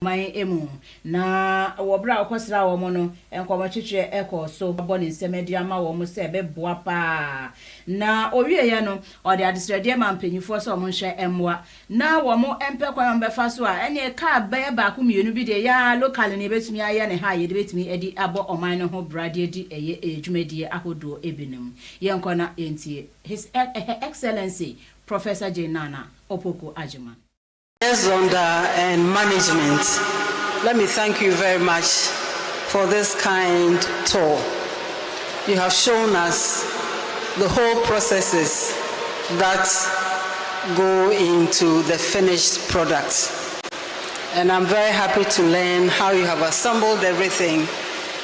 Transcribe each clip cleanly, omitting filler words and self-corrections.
my emu na wobra okosra wo mo no enkomo twetwe eko so boni nsemedia ma wo mo se beboa pa na owie ye no o de adisrede ma mpanyifo so mo hwe emwa na wo mo empe kwan befa so a ene ka ba ku mienu bi de ya local ne betumi aye ne ha ye de betumi edi abo oman no ho brade di eye edwumadie ahodo ebinim ye nkona entie his excellency Professor J Nana Opoko Ajima. Zonda and management, let me thank you very much for this kind tour. You have shown us the whole processes that go into the finished product. And I'm very happy to learn how you have assembled everything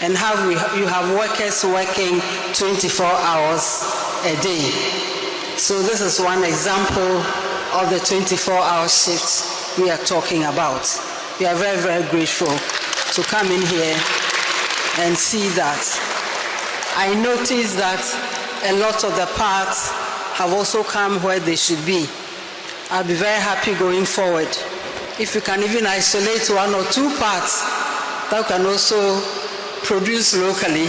and how you have workers working 24 hours a day. So this is one example of the 24-hour shifts we are talking about. We are very, very grateful to come in here and see that. I noticed that a lot of the parts have also come where they should be. I'll be very happy going forward. If you can even isolate one or two parts that can also produce locally,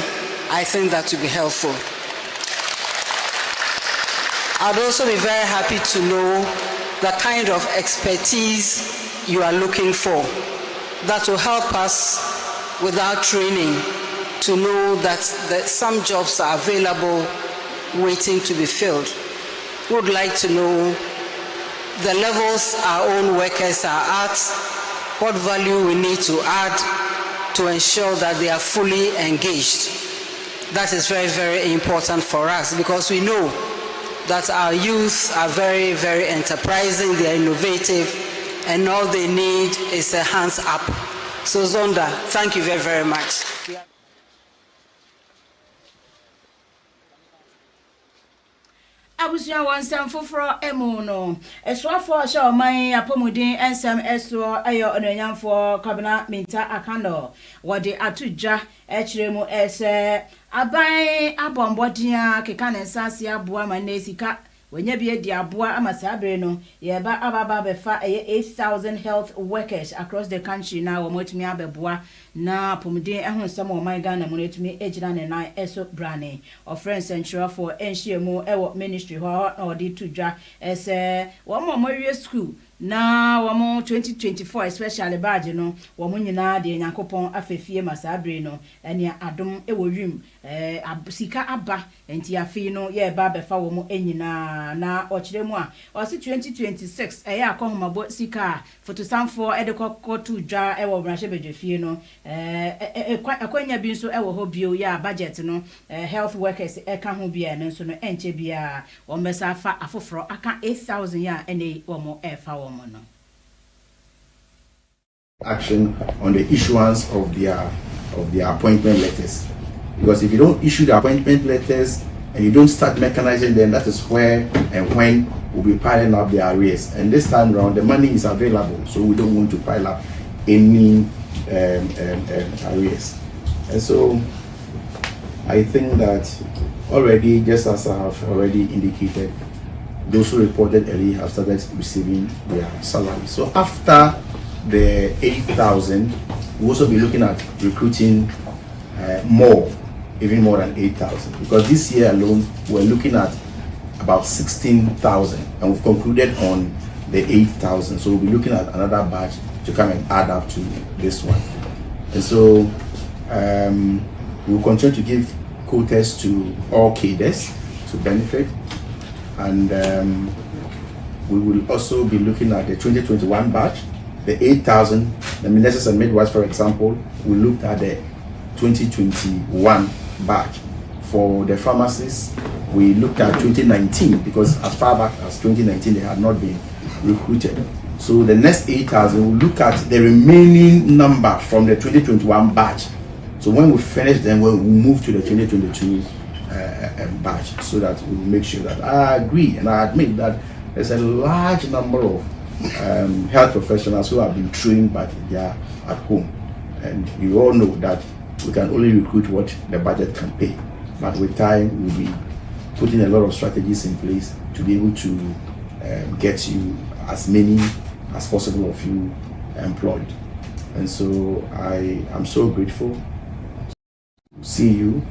I think that will be helpful. I'd also be very happy to know the kind of expertise you are looking for that will help us without training to know that some jobs are available waiting to be filled. We would like to know the levels our own workers are at, what value we need to add to ensure that they are fully engaged. That is very, very important for us because we know that our youth are very, very enterprising, they are innovative, and all they need is a hands up. So Zonda, thank you very, very much. Abusia wansam foforo emu no esoafo sha oman apomudin ensam eso ayo onanyamfo kabina minta akando wode atudwa ekiremu ese aban abombodia keka ne nsase aboa manesika wenya bi edi aboa amasabre no yeba ababa befa 8,000 health workers across the country na wo motumi abeboa na pomudin ehonsam o man Ghana mo netumi ejira ne nan eso brane of friends central for enhiemu ewo ministry ho na odi tudwa ese wo mo wie school na wamo 2024 especially badge no wamo nyina de Nyankopon afefie masabre no ene adom ewowim sika aba enti afi no ye ba befa wamo enyina na okiremu a osi 2026 akohomabo sika fotosamfo edekoko dwa ewo branche bedwefie no akwanya bi nso ewo ho bio ya budget no health workers eka ho bia no nso no enche bia wo mbesa fa afoforo aka 8,000 ya ene wamo efa action on the issuance of their appointment letters, because if you don't issue the appointment letters and you don't start mechanizing them, that is where and when we'll be piling up the arrears. And this time around the money is available, so we don't want to pile up any arrears. And so I think that already, just as I have already indicated, those who reported early have started receiving their salary. So after the 8,000, we'll also be looking at recruiting more, even more than 8,000, because this year alone we're looking at about 16,000, and we've concluded on the 8,000. So we'll be looking at another batch to come and add up to this one. And so we'll continue to give quotas to all cadres to benefit. And we will also be looking at the 2021 batch, the 8,000. The nurses and midwives, for example, we looked at the 2021 batch. For the pharmacists, we looked at 2019, because as far back as 2019 they had not been recruited. So the next 8,000, we'll look at the remaining number from the 2021 batch. So when we finish, then we'll move to the 2022 batch, so that we will make sure that I agree and I admit that there's a large number of health professionals who have been trained but they are at home, and you all know that we can only recruit what the budget can pay, but with time we'll be putting a lot of strategies in place to be able to get you as many as possible of you employed. And so I am so grateful to see you.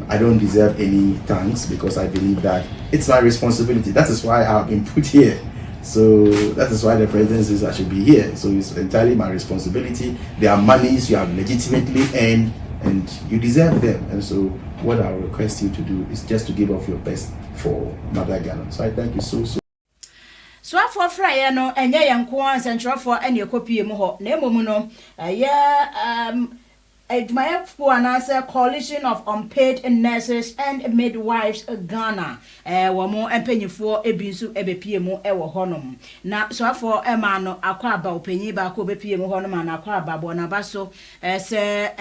I don't deserve any thanks because I believe that it's my responsibility. That is why I have been put here. So that is why the president says I should be here. So it's entirely my responsibility. There are monies you have legitimately earned and you deserve them. And so what I request you to do is just to give off your best for Mother Ghana. So I thank you so. So for Friday no enye yanko ansentro for ene ekopie mu ho na emomu no Edmayefo anasa Coalition of Unpaid Nurses and Midwives Ghana womo empanyifo ebinsu ebepie mu ewo honom na so for ema no akwa aba opanyi ba ko bepie mu honom na akwa aba bo na baso se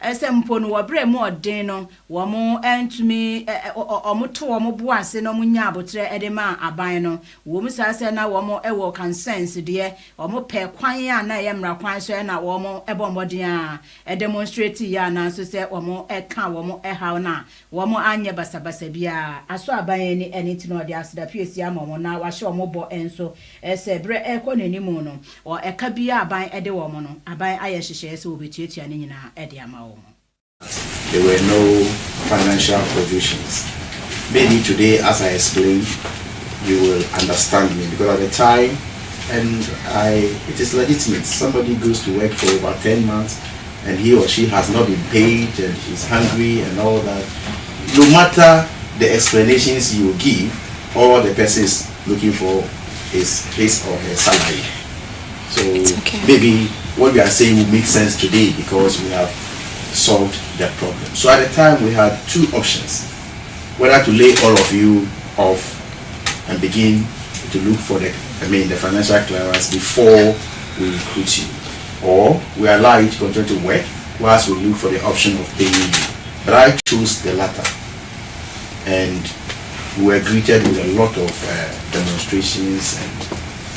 ese mpo no wobre mu odin no womo entumi omoto womo boase no munya abotre edema aban no womu sase na womo ewo consent de womo pe kwan ya na ye mra kwan so na womo ebombodin a demonstrate ya na so se womo eka womo ehaw na womo anye basabasa bia aso aban ni eniti no de asida piesi amomo na wa hye womo bo enso ese bre ekonanimu no o eka bia aban ede womo no aban aye hyehye se obetuatua ne nyina ede ama womo. There were no financial provisions. Maybe today, as I explained, you will understand me because at the time, it is legitimate. Somebody goes to work for over 10 months and he or she has not been paid and he's hungry and all that. No matter the explanations you give, all the person is looking for is his or her salary. So maybe what we are saying will make sense today because we have solved that problem. So at the time we had two options: whether to lay all of you off and begin to look for the financial clearance before we recruit you, or we allow you to continue to work whilst we look for the option of paying you. But I chose the latter, and we were greeted with a lot of demonstrations and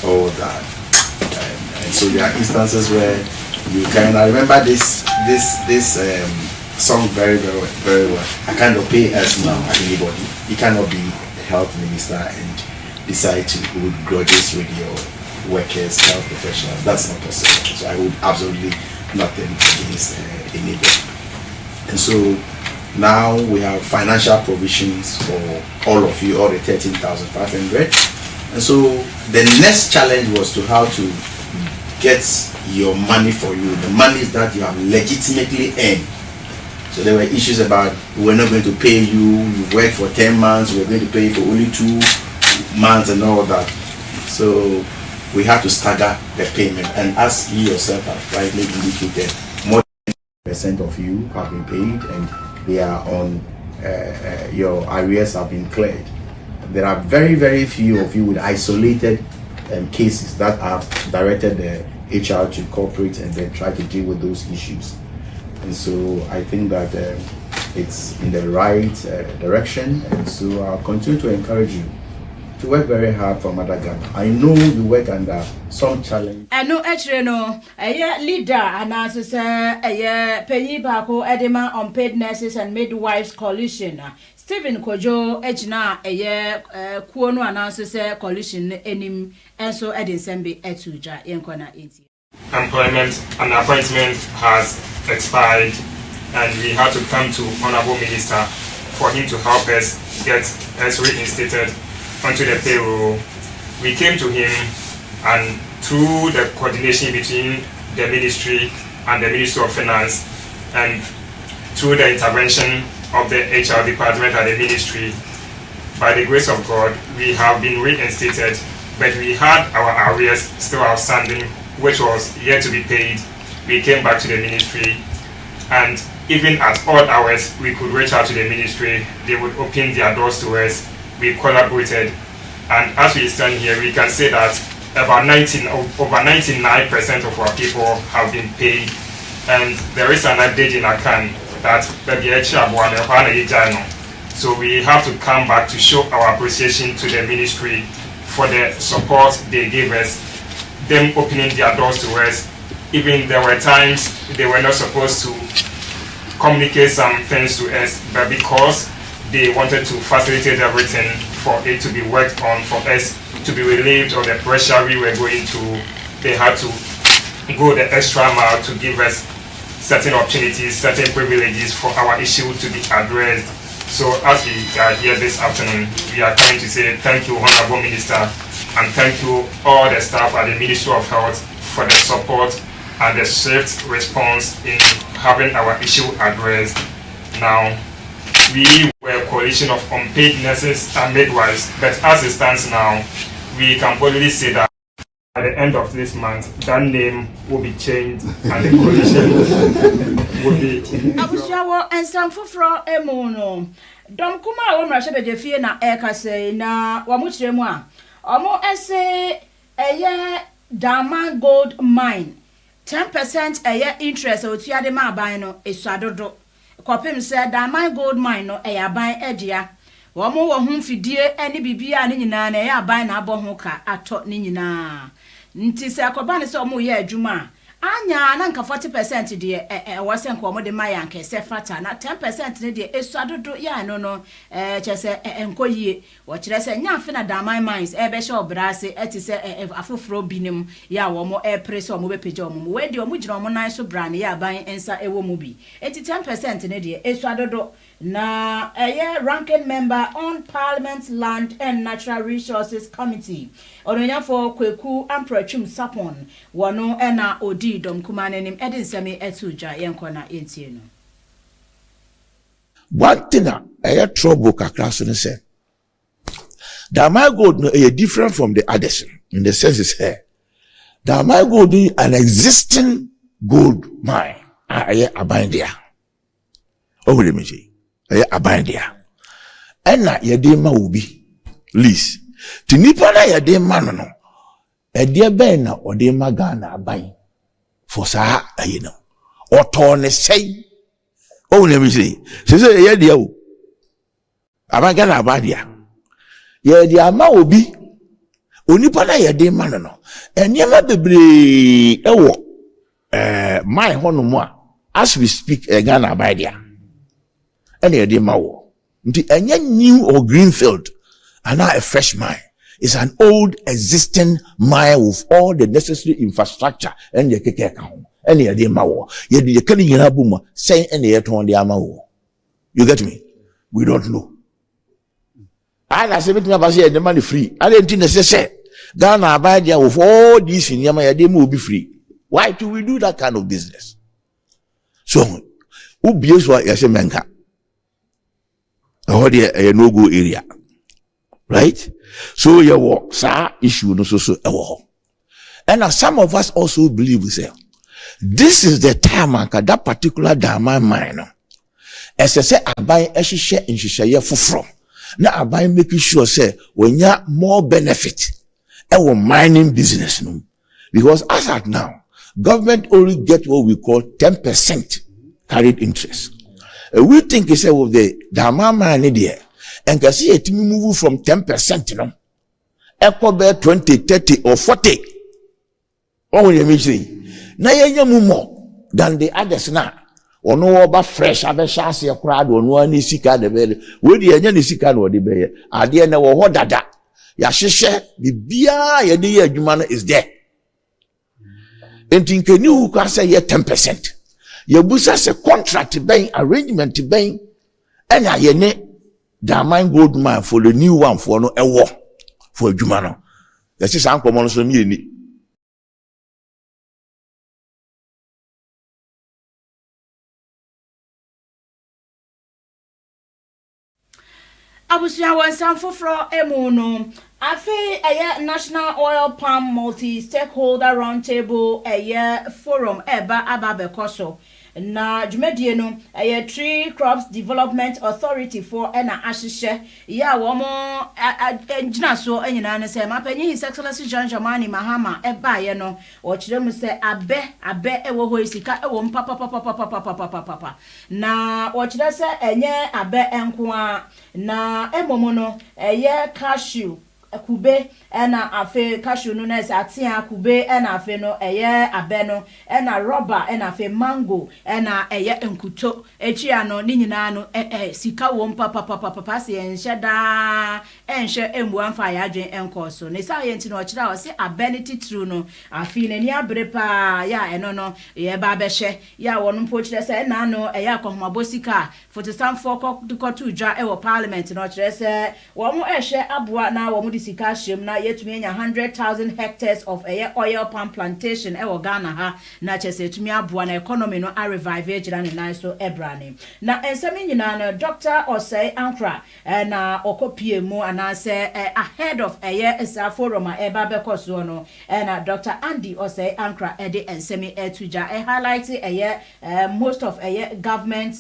all that. And so there are instances where you can. I remember this song very well. I cannot pay as now as anybody. You cannot be a health minister and decide to hold grudges with your workers, health professionals. That's not possible. So I would absolutely nothing against anybody. And so now we have financial provisions for all of you, all the 13,500. And so the next challenge was to how to get your money for you, the monies that you have legitimately earned. So there were issues about we're not going to pay you, you worked for 10 months, we're going to pay you for only 2 months and all that. So we had to stagger the payment. And as you yourself have rightly indicated, more than 10% of you have been paid and they are on, your arrears have been cleared. There are very, very few of you with isolated cases that have directed the HR to cooperate and then try to deal with those issues. And so I think that it's in the right direction, and so I'll continue to encourage you to work very hard for Mother Ghana. I know you work under some challenge. I know actually no leader and as penny bako edema unpaid nurses and midwives coalition. Stephen Kojo ejina kuono ananso coalition enim enso edinsembe etuja yenkona enti. Employment and appointment has expired and we had to come to Honorable Minister for him to help us get us reinstated onto the payroll. We came to him and through the coordination between the ministry and the Ministry of Finance and through the intervention of the HR department and the ministry, by the grace of God, we have been reinstated, but we had our arrears still outstanding, which was yet to be paid. We came back to the ministry, and even at odd hours, we could reach out to the ministry. They would open their doors to us. We collaborated, and as we stand here, we can say that over 99% of our people have been paid, and there is an update in Akan that so we have to come back to show our appreciation to the ministry for the support they gave us, them opening their doors to us. Even there were times they were not supposed to communicate some things to us, but because they wanted to facilitate everything for it to be worked on, for us to be relieved of the pressure we were going through, they had to go the extra mile to give us certain opportunities, certain privileges for our issue to be addressed. So as we are here this afternoon, we are coming to say thank you, Honorable Minister, and thank you all the staff at the Ministry of Health for the support and the swift response in having our issue addressed. Now, we were a coalition of unpaid nurses and midwives, but as it stands now, we can boldly say that at the end of this month, that name will be changed and the coalition will be. Abusiawo ensam foforo emono. Dom kuma wo mrashe bejefie na ekase na wamuchiremu a. Omo ese eye Diamond Gold Mine 10% eye interest otuade ma aban no esuadodo. Kopim se Diamond Gold Mine no eye aban edia. Womo wo hu fidie ene bibia ne nyina na eye aban na abo ho ka ato ne nyina. Nti se akoba ne se omo ye adwuma anya na nka 40% de wase nka omo de mayan ke se fata na 10% ne de esuadodo ya no chese enkoyie wo kire se nya afi na Diamond Mines be she obrase eti se afoforo binim ya wo mo press omo be page omo we de omo gina omo nan so brand ya ban ensa ewo mu bi eti 10% ne de esuadodo na ranking member on Parliament Land and Natural Resources Committee ononya for kweku amprachum sapon wono na odi dom kumane nim edin semi etuja yenko na entie no. One thing trouble kakra so say Diamond Gold no different from the others in the sense is here. Diamond Gold is an existing gold mine aban there. Oh let me say aban there. Ena yede ma obi lease tinipa na yede ma no edie ben na ode ma Ghana aban for sa no oto ne sei. Oh let me say yede o aban Ghana aban dia yede ama obi onipa na yede ma no eniema bebre ewo my honomo a as we speak Ghana aban dia ene yede ma wo nti enye new or greenfield and now a fresh mine. It's an old existing mine with all the necessary infrastructure and the keke account. And the idea mawo. Yet the killing in Abuma saying any yet on the amawo. You get me? We don't know. I say everything about the money free. I didn't think they say Ghana Abadia with all these in Yama they will be free. Why do we do that kind of business? So who behaves what you say menka? Or the no go area. Right? So you walk, sir, issue no so and now some of us also believe we say this is the time that particular Diamond mine. As I say, I buy a share in share from. Now I buy making sure say when you more benefit our mining business no. Because as at now, government only get what we call 10% carried interest. We think it's with the Diamond mine there. And can see it move from 10%, no? Echo bear 20, 30, or 40. What will you say? Now you more than the others now. Or no about fresh, I be chassis a crowd or no any sick at the bed. Will the any sick or the bear? I didn't know what that. Yashisha, the beer, your dear human is there. And think you can say 10%. Your business a contract bank arrangement bank, and I ne. Diamond Gold Mine for the new one for no a war for Jumano. This is uncommon so me. Abusia wan sam foforo emono. Afi eye National Oil Palm Multi-Stakeholder Roundtable eye forum eba ababekoso. Na dwumadie no Tree Crops Development Authority for na ahihye ya wo mo engina so anyina ne se mapanyi His Excellency John Dramani Mahama eba ye no wo kire mu se abe ewo ho isika ewo papa na wo kire se enye abe enko a na emomo no cashew kube ena afe cashew no na atia kube ena afe no eye abeno ena rubber ena afe mango ena eye enkuto echia no ni nyina no sika wo papa se enhye da enhye emu amfa ya adwen enkoso ne sa ye nti no ochira wo se ability true no afi na ni abrepa ya eno no ye ba behye ya wo no pochire se na no eye akohomabosika fotosamfo kotu dwa ewo parliament no ochire se wo mo ehye aboa na wo mo disika shem na yetumi enya 100,000 hectares of oil palm plantation ewo Ghana ha na chese tumi aboa na economy no a revive ejira ne nan so ebrane na ensemi nyina no Dr. Osei Ankra na okopie mu anase ahead of esa forum eba bekoso no na Dr. Andy Osei Ankra ede ensemi etuja highlight most of government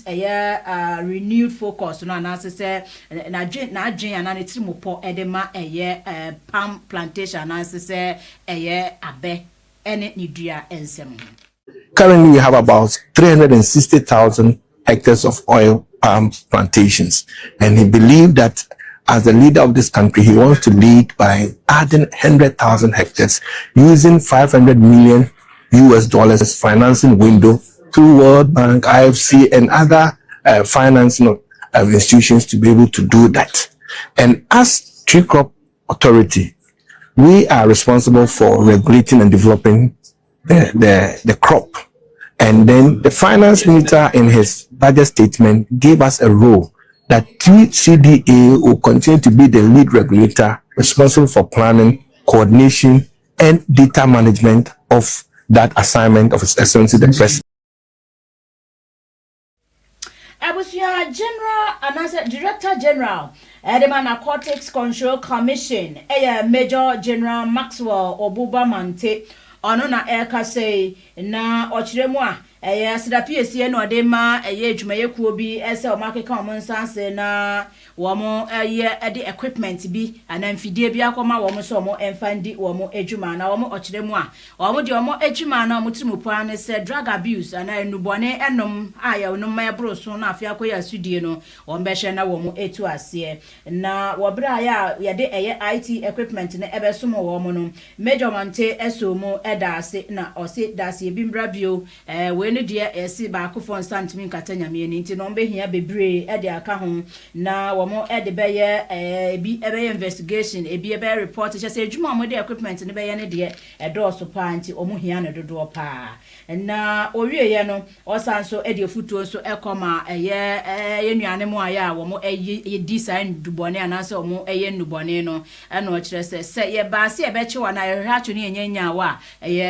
renewed focus no anase se na adwen anane trimopo edema palm plantation anase se abe ene nidua ensem. Currently, we have about 360,000 hectares of oil palm plantations. And he believed that as the leader of this country, he wants to lead by adding 100,000 hectares using $500 million US financing window through World Bank, IFC, and other financing institutions to be able to do that. And as Tree Crop Authority, we are responsible for regulating and developing the crop. And then the finance minister in his budget statement gave us a role that TCDA will continue to be the lead regulator responsible for planning, coordination, and data management of that assignment of His Excellency the President. Abusia General Anasa Director General Edema Narcotics Control Commission Major General Maxwell Obubamante ono na eka say na ochiremu a sidapiesie no de ma adwumaye kuo bi ese o makeka o nsanse na wo mo de equipment bi anamfidie bi akoma wo mo so mo enfandi wo mo adwuma na wo mo ochiremu a wo mo de wo mo adwuma na mo tirimupo an se drug abuse ana enubone enom aya onum ma ebroso na afia koya studie no wo mbehye na wo mo etu ase na wo bra ya de IT equipment na ebeso mo wo mo no Major Mante eso mo eda ase na ose da ase bi mbra bio we ne de ese ba akofo nsantimi nkatanya me ni nti no mbehia bebre ede aka ho na wo mo ede beye bi ebe investigation ebi ebe report che adwuma mo de equipment ne beye ne de edoso pa nti omo hia ne dodo pa na owieye no osanso ede futuo so ekoma ye nuane mo aya wo mo design dubone anase omo nubone no na o kire se ye ba se ebe che wana ye hwa ne nyanya wa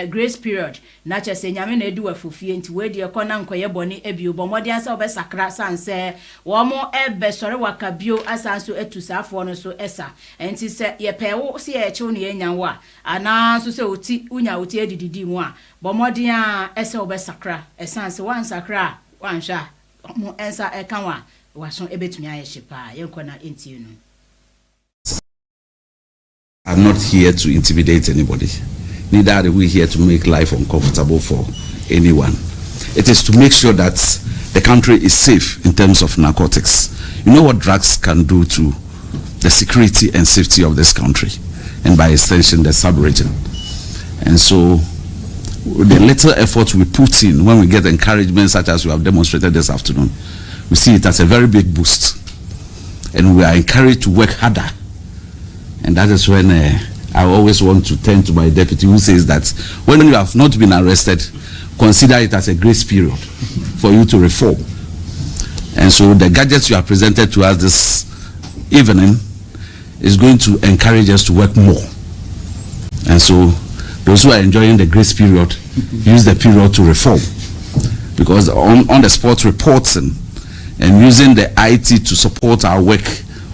grace period na che se nyame na edi wafofie nti we de ekona nkoye bone ebio bomodi ansa obesakra sanse wo mo ebe sore wakabio asanso etusafo no so esa enti se ye pewo se ye che ne nyanya wa ana so se oti unya oti edididi mu a bomodi a ese obesakra esanse wansakra wansha mo ensa ekanwa waso ebetumi ayeshi pa yenkona enti no. I'm not here to intimidate anybody. Neither are we here to make life uncomfortable for anyone. It is to make sure that the country is safe in terms of narcotics. You know what drugs can do to the security and safety of this country, and by extension the sub-region. And so the little effort we put in when we get encouragement such as we have demonstrated this afternoon, we see it as a very big boost. And we are encouraged to work harder. And that is when I always want to turn to my deputy who says that when you have not been arrested, consider it as a grace period for you to reform. And so the gadgets you have presented to us this evening is going to encourage us to work more. And so those who are enjoying the grace period, use the period to reform. Because on the spot reporting and using the IT to support our work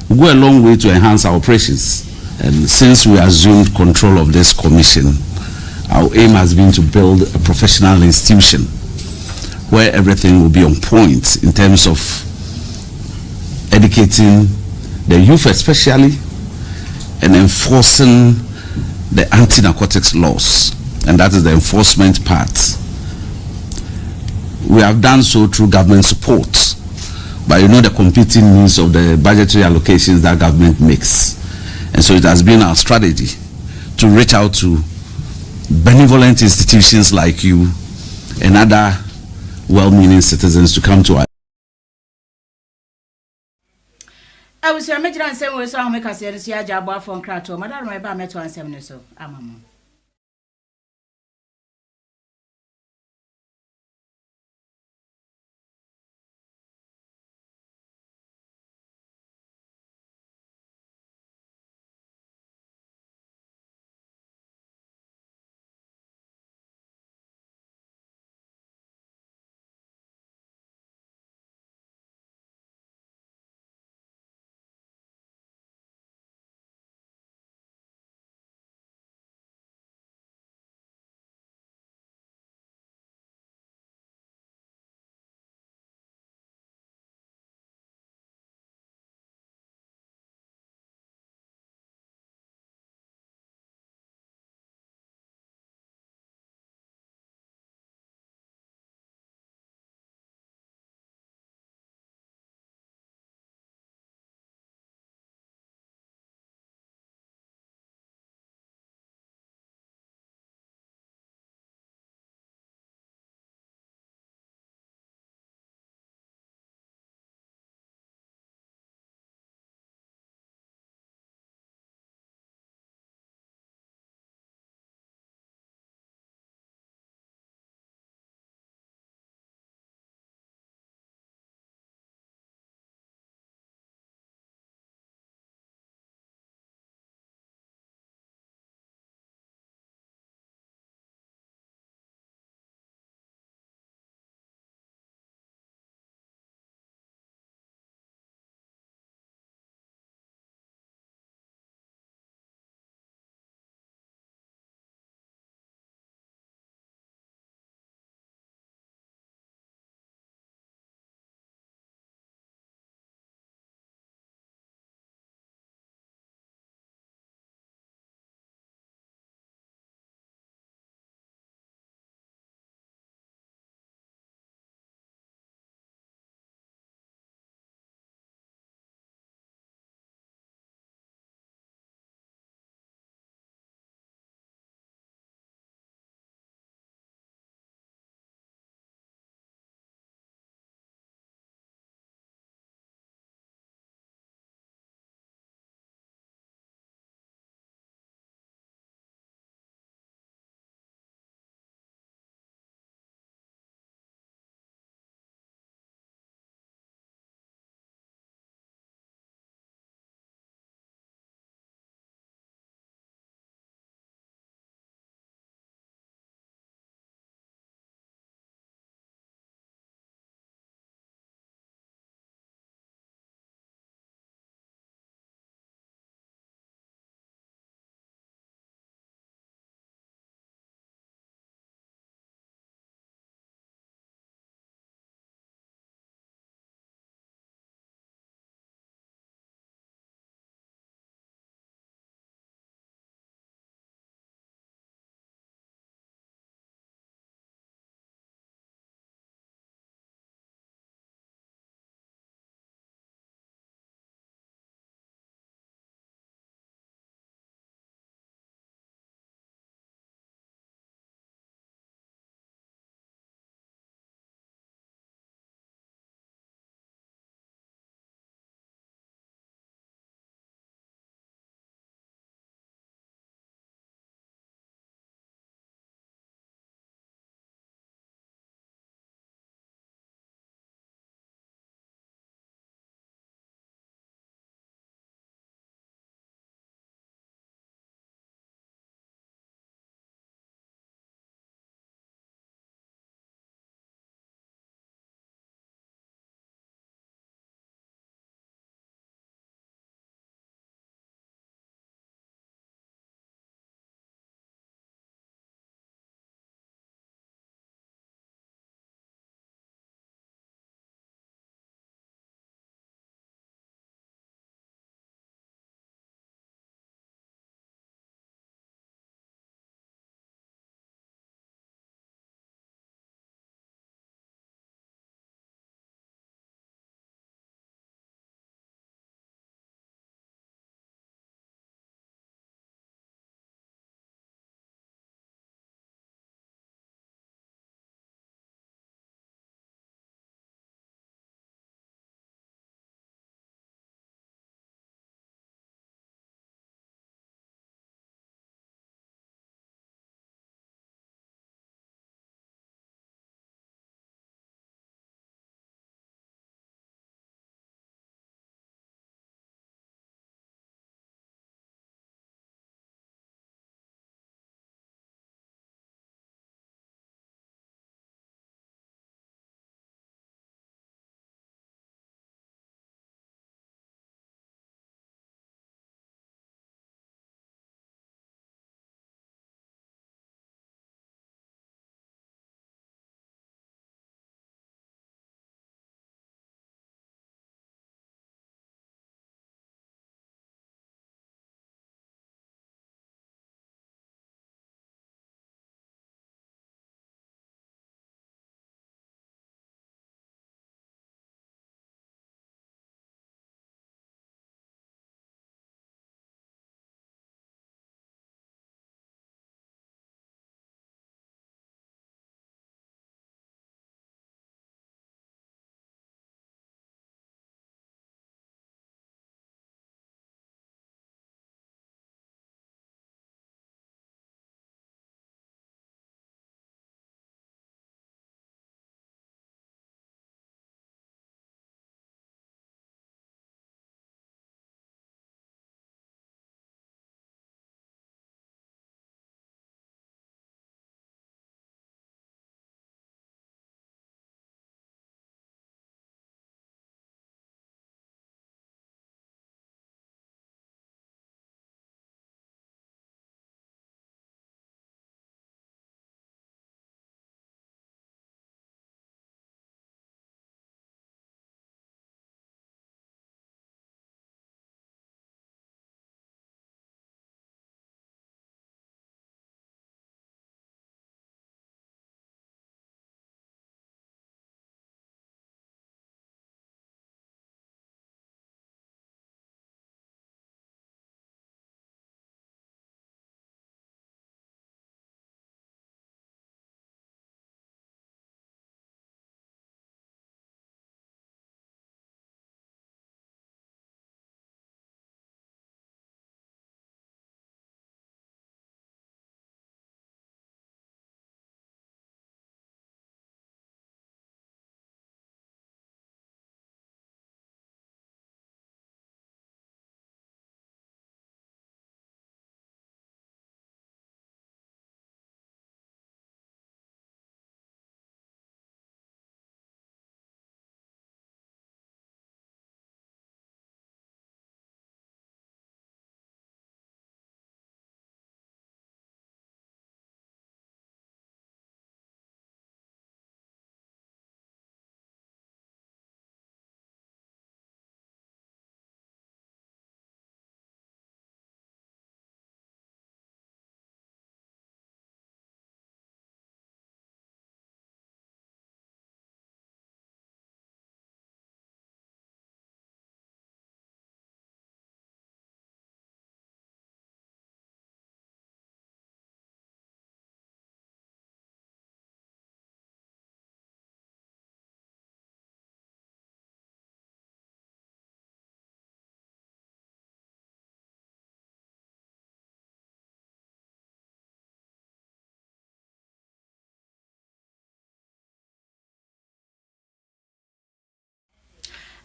will go a long way to enhance our operations. And since we assumed control of this commission, our aim has been to build a professional institution where everything will be on point in terms of educating the youth especially and enforcing the anti-narcotics laws. And that is the enforcement part. We have done so through government support, but you know the competing needs of the budgetary allocations that government makes. And so it has been our strategy to reach out to benevolent institutions like you and other well-meaning citizens to come to our. I was imagine and say we saw make us here see a job from Krato. Madam, my ba met 170 so. Amam.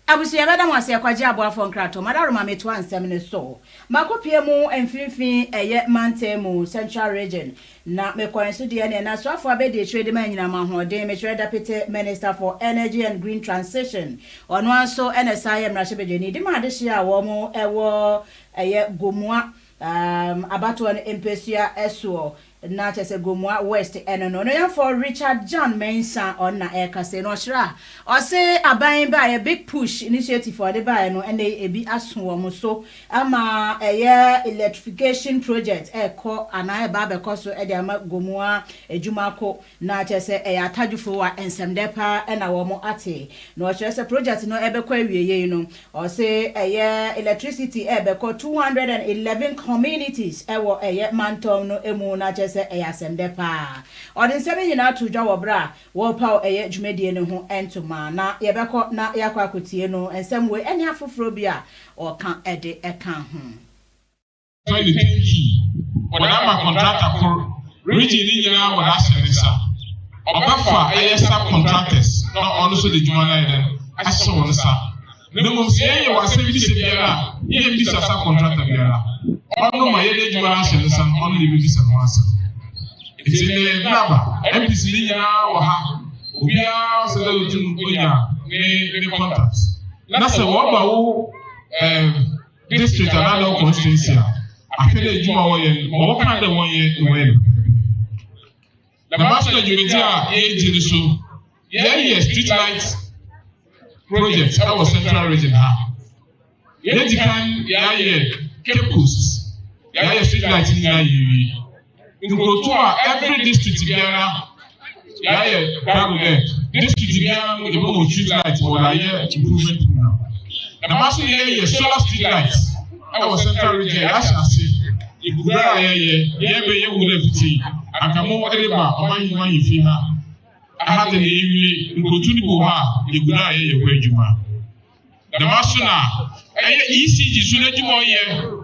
Abusu yabada mwase akwaje aboafo nkrato madaroma meto ansem ne so makopie mu emfinfin eye mantemu Central Region na mekwanso de ne na so afo abede trade man nyina mahode me trade deputy minister for energy and green transition ono anso NSI emrahye bedwani di ma de hia wo mu ewo eye gomua abato an empesua eso na chese gomua west eno no ya for Richard John Mensa on na ekase no hira o se aban ba a big push initiative for the ba no ene ebi aso wo so ama eye electrification project eko ana e ba be koso e de ama gomua ejumako na chese e atadufo wa ensemdepa ena wo mo ate no chese project no ebe kwa wieye no o se eye electricity ebe ko 211 communities ewo eye mantom no emu na chese eyasemdepa odin sebe nyina to dwa wobra wo paw eye dwumedie ne ho entoma na yebekọ na yakwa akotie no ensem we eni afoforo bia o kan ede eka ho so the key odama contractor ko region ni nyina wo da senesa obafa eye subcontractors no ono so de dwuma na eden aso won sa nemo se ye wasem bi se biara ye bi sa subcontractor biara ono ma ye de dwuma na senesa ono de bi sa wasa. It's in the number. MPC Linya or Ha. Ubia Salotum Uya, any contacts. That's a Wabao district and other constituency. I feel that you are more kind of 1 year away. The master Juventia age so. Yeah, street lights project. Our Central Region. Yet you can, cables. Yeah, street lights in the go to every district together. Yeah, cargo there. District together with the street lights or improvement now. And I'm also here, solar street lights. Our Central Region, as I say, if you are here, you will have to see. I come over the bar, or my fee. I had an area, go to the Boha, you could not hear where you are. The master now, easy, you should let you all here.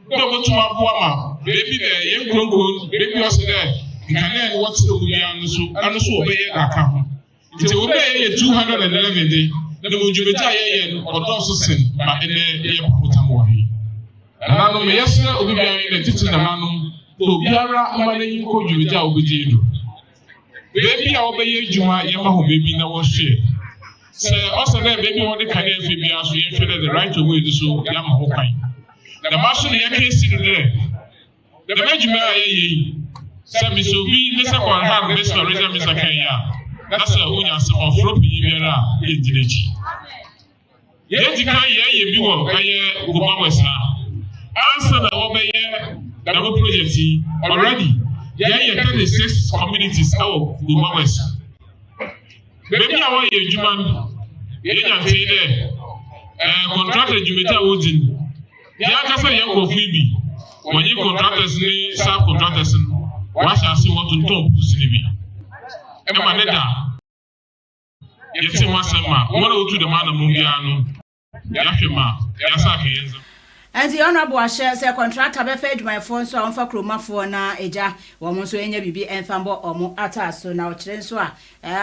Go to my poor baby there, young grown, baby was there. You can learn what's the way and so obey a account. It's obey 211 days. The Mujubita or Dawson, but in the Potamohi. And I know yesterday, will be in the teaching the man to Biara, Amani, Juja, Obijido. Baby, I obey Juma, Yamaho, baby, no one share. So also there, baby, what the Canadian Fibia, so you feel the right away to so Yamaho. The marshal case there. The Majima, Sammy so be Mr. Kwanhan, Mr. Region, Mr. Kenya. That's a Unia of Floppy Vera in Dinechi. Yet you can't hear you be Gumawesa. Answer the Obey double project already. Yeah, 36 communities out Gumawesa. Maybe I want you, Juman. You can say there. Contractor Jumeta Woodin. Yakasa Yanko Phoebe, when you contractors, subcontractors, why shall see what to talk to Sylvia? Emaneda, yes, Masama, what to the man of Mungiano, Yakima, Yasaki. And the honorable share say contractor be fed my phone so on for kroma for na eja wo mo so enya bibi enfambo omo ataso na o kire so a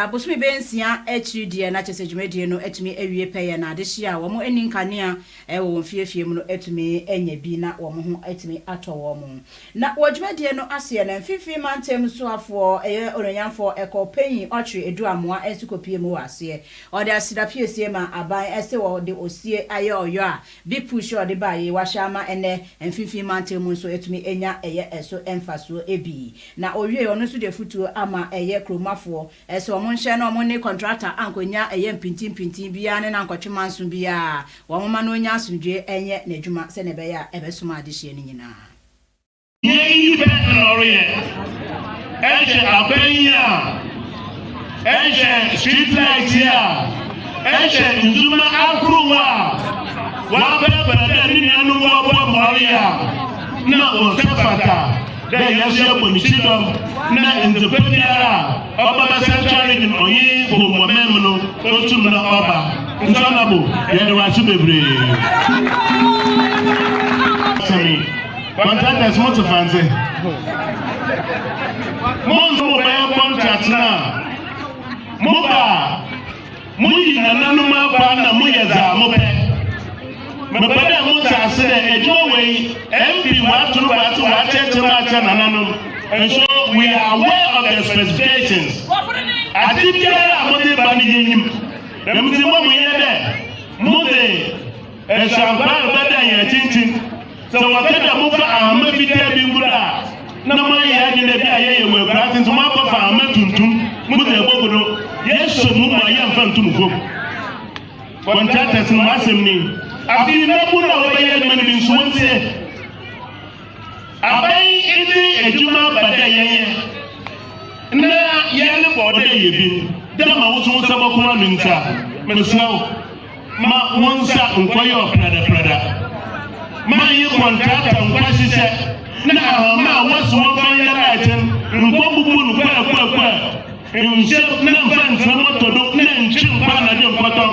bosumi be nsia HUD na chese dwumedie no etumi awie peye na de hia wo mo eni nkane a wo mfiefie mu no etumi enya bi na wo mo ho etumi ato wo mo na wo dwumedie no ase na mfifi mantem so afo onyanfo ekopanyi otwe edu amoa ensikopie mu ase o de asidapie sie ma aban ese wo de osie aye oyo a bi push o de baye washama ene mfifi mantem so etumi enya eye eso emfaso ebi na owie ono so de futuo ama eye kromafo eso omo nhye na omo ne contractor ankonya eye mpintin bia ne na nkotwema nso bia wo mama no nya asundwe enye na adwuma se ne be ya ebesoma adehye ni nyina ye be no re enje abenya enje street light ya enje nduma akruwa wa baba ni anu wa bo maria na o sefata da yasha bonishidom na independera oba Central Region oyi bo mo memno otum na oba nsanabo ye de wa subebre sami contractors moto fanze monzo mo ba contract na moba muyina nananuma kwa na muyeza mope mebada musa se de ejowei MP watu wache nananum. And so we are aware of the specifications. I think there are more than him. The Muslim Mode, and Shambar better than so what can I move our maybe there be good? No, my head in the day will grant into my papa, Mude, yes, so move my young friend to move. Contractors and Massimi. I've been no good over many in Swansea. Abai iti ejuma bada yeye na yele bode yebi dama wusu sabo kuma nunta mesnaw ma wonsa nkoyo prada ma yi contractor nkwasise na ma wasu won ya latin nkobubu nkwa nje na mfanza motodo na nchim pa na de nkoto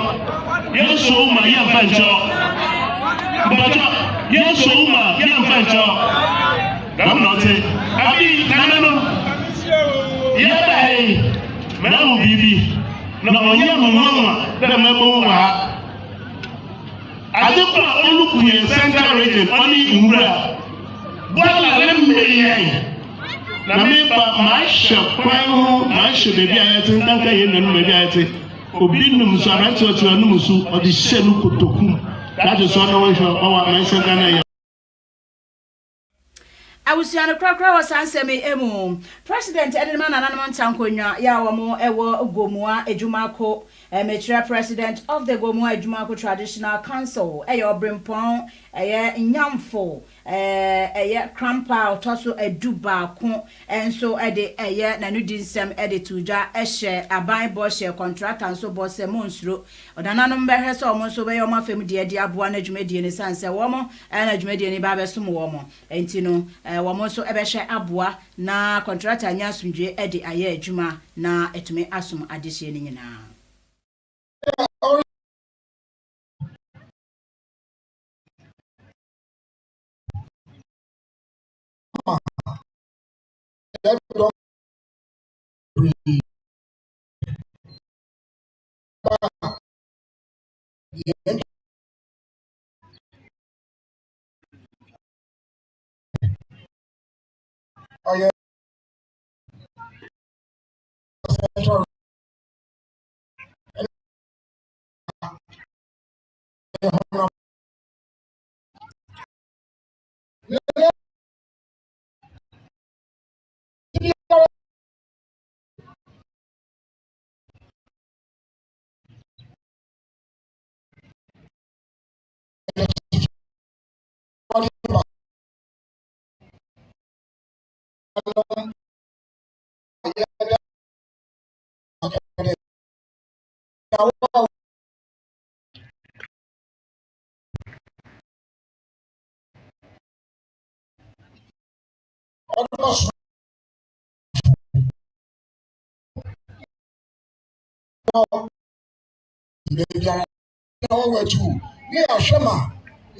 yeso ma ya mfanzo bacha yeso ma ya mfanzo I'm not saying. I mean, no. Yeah, no, baby. No, yeah, the member. I don't know who is central region, only in Ura. Well, let me. Remember, my shop, my shop, maybe I think that I am maybe I say, Obinum Sarato to Anusu or the Selu Kutokum. That is one of our mentioned. Awusiano krakra wasansemi emu President Edman Ananman Tankonya ya wamo ewo Gomua Ejumako Metre President of the Gomua Ejumako Traditional Council eyo Brimpon Nyamfo Krampa Otoso Eduba Ko enso ede nanu dinsem ede tuja ehye aban bo hye contract anso bo se monsro odananom behwe so mo so be yo mafem de aboa na dwumedie ne sanse wo mo na dwumedie ne ba besom wo mo enti no wo mo so ebehye aboa na contract anya asumdwe ede aye adwuma na etumi asum adehye ne nyina.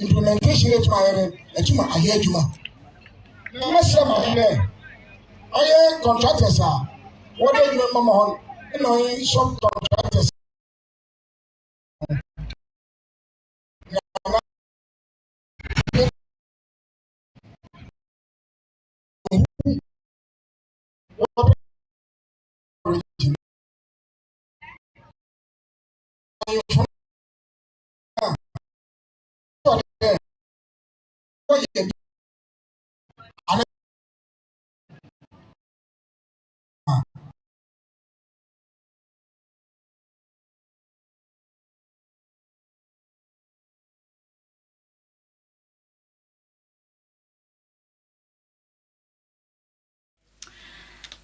Implementation is my ajuma. Contractors are what do you remember on? You know, some contractors.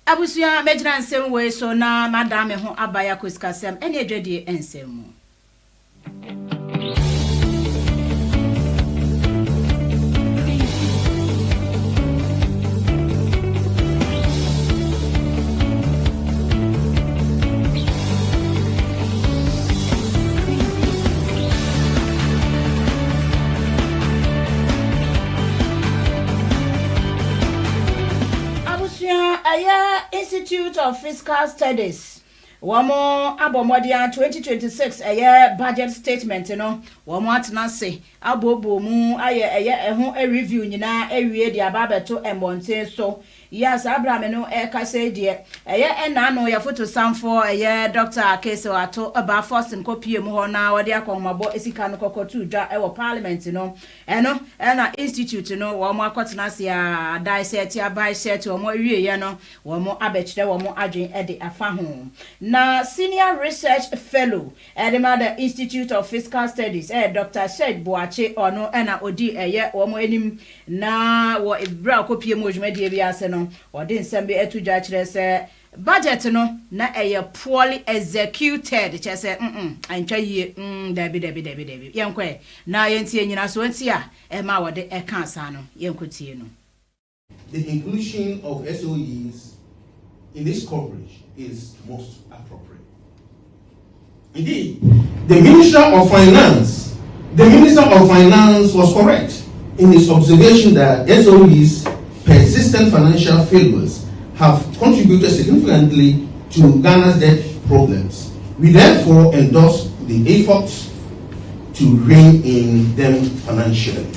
Abusia mejira nsem we so na madam ho abaya kosikasem ene adwade ensem mu. Institute of Fiscal Studies Wamo abomodia 2026 budget statement no wamo atena se abobo mu aye review nyina ewie dia babeto embonten so yes abraham no kase die na no ya photo samfo Dr. Akese wato aba force nkopie mu ho na wode akomabo esika no kokotu dwa wo parliament no na institute no wamo akotena se a dissect ya bisect wamo wie ye no wamo abekire wamo adwen de afa ho na senior research fellow at the Institute of Fiscal Studies Dr. Shed Boache ono na odi wamo enim na wo ebra kopie mu dwumade bia se no wode nsem be atudwa kire se budget no na poorly executed che se antwa yie dabi yenkwe na yentie nyina so antia ma wode eka asa no yenkotie no. The inclusion of SOEs in this coverage is most appropriate. Indeed, the Minister of Finance was correct in his observation that SOEs' persistent financial failures have contributed significantly to Ghana's debt problems. We therefore endorse the efforts to rein in them financially.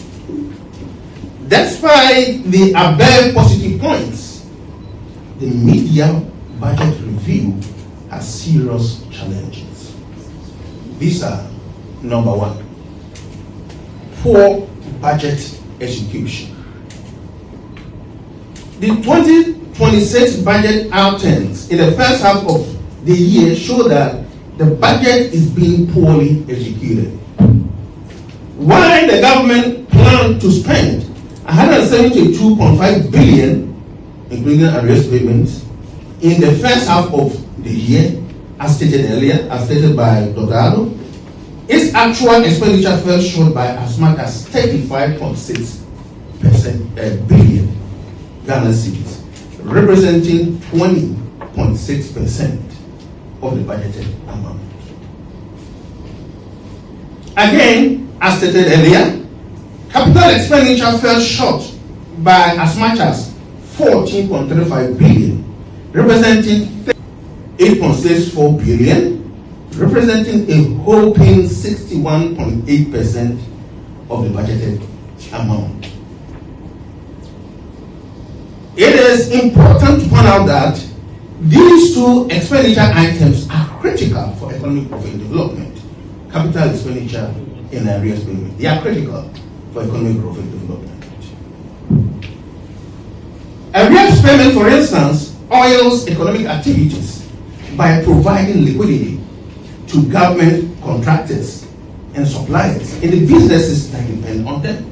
Despite the above positive points, the media budget review has serious challenges. These are: number one, poor budget execution. The 2026 budget outcomes in the first half of the year show that the budget is being poorly executed. While the government planned to spend 172.5 billion, including arrears payments, in the first half of the year, as stated earlier, as stated by Dr. Ado, its actual expenditure fell short by as much as 35.6 billion Ghana cedis, representing 20.6% of the budgeted amount. Again, as stated earlier, capital expenditure fell short by as much as 14.35 billion, representing 8.64 billion, representing a whopping 61.8% of the budgeted amount. It is important to point out that these two expenditure items are critical for economic growth and development. Capital expenditure and arrears payment. They are critical for economic growth and development. Arrears payment, for instance, oils economic activities by providing liquidity to government contractors and suppliers and the businesses that depend on them.